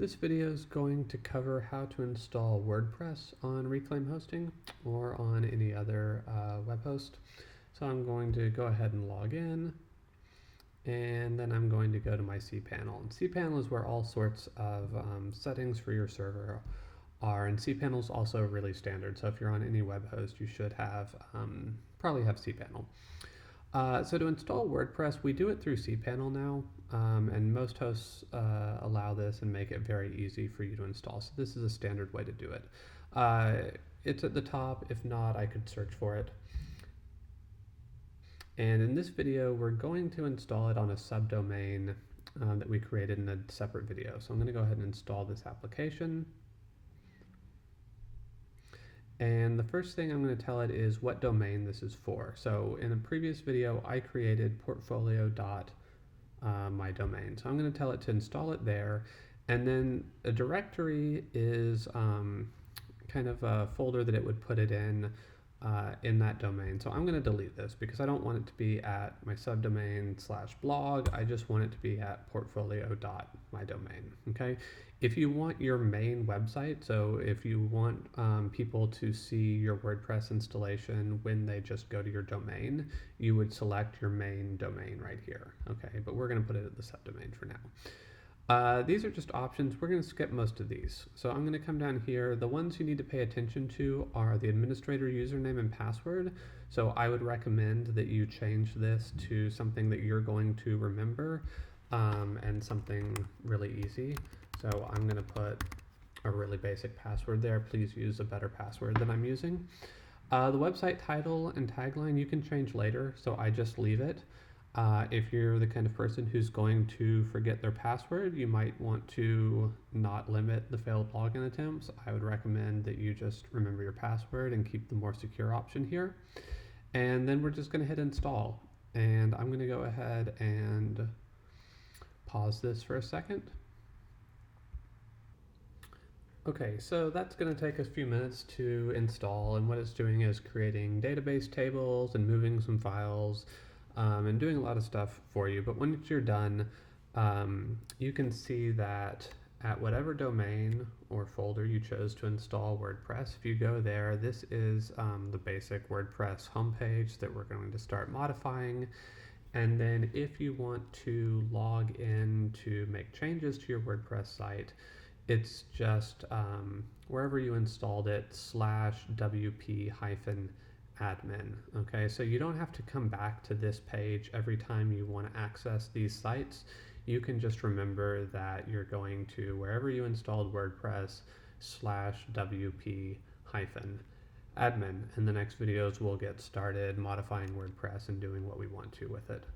This video is going to cover how to install WordPress on Reclaim Hosting or on any other web host. So I'm going to go ahead and log in, and then I'm going to go to my cPanel. And cPanel is where all sorts of settings for your server are, and cPanel is also really standard. So if you're on any web host, you should have probably have cPanel. So to install WordPress, we do it through cPanel now, and most hosts allow this and make it very easy for you to install. So this is a standard way to do it. It's at the top. If not, I could search for it. And in this video, we're going to install it on a subdomain that we created in a separate video. So I'm going to go ahead and install this application. And the first thing I'm going to tell it is what domain this is for. So in a previous video, I created portfolio.my domain. So I'm going to tell it to install it there. And then a directory is kind of a folder that it would put it in that domain. So I'm going to delete this because I don't want it to be at my subdomain/blog. I just want it to be at portfolio.my domain. Okay. If you want your main website, so if you want people to see your WordPress installation when they just go to your domain, you would select your main domain right here. Okay, but we're going to put it at the subdomain for now. These are just options. We're going to skip most of these. So I'm going to come down here. The ones you need to pay attention to are the administrator username and password. So I would recommend that you change this to something that you're going to remember and something really easy. So I'm going to put a really basic password there. Please use a better password than I'm using. The website title and tagline you can change later, so I just leave it. If you're the kind of person who's going to forget their password, you might want to not limit the failed login attempts. I would recommend that you just remember your password and keep the more secure option here. And then we're just going to hit install. And I'm going to go ahead and pause this for a second. Okay, so that's going to take a few minutes to install, and what it's doing is creating database tables and moving some files and doing a lot of stuff for you. But once you're done, you can see that at whatever domain or folder you chose to install WordPress, if you go there, this is the basic WordPress homepage that we're going to start modifying. And then if you want to log in to make changes to your WordPress site, it's just wherever you installed it /wp-admin. Okay, so you don't have to come back to this page every time you want to access these sites. You can just remember that you're going to wherever you installed WordPress /wp-admin. In the next videos, we'll get started modifying WordPress and doing what we want to with it.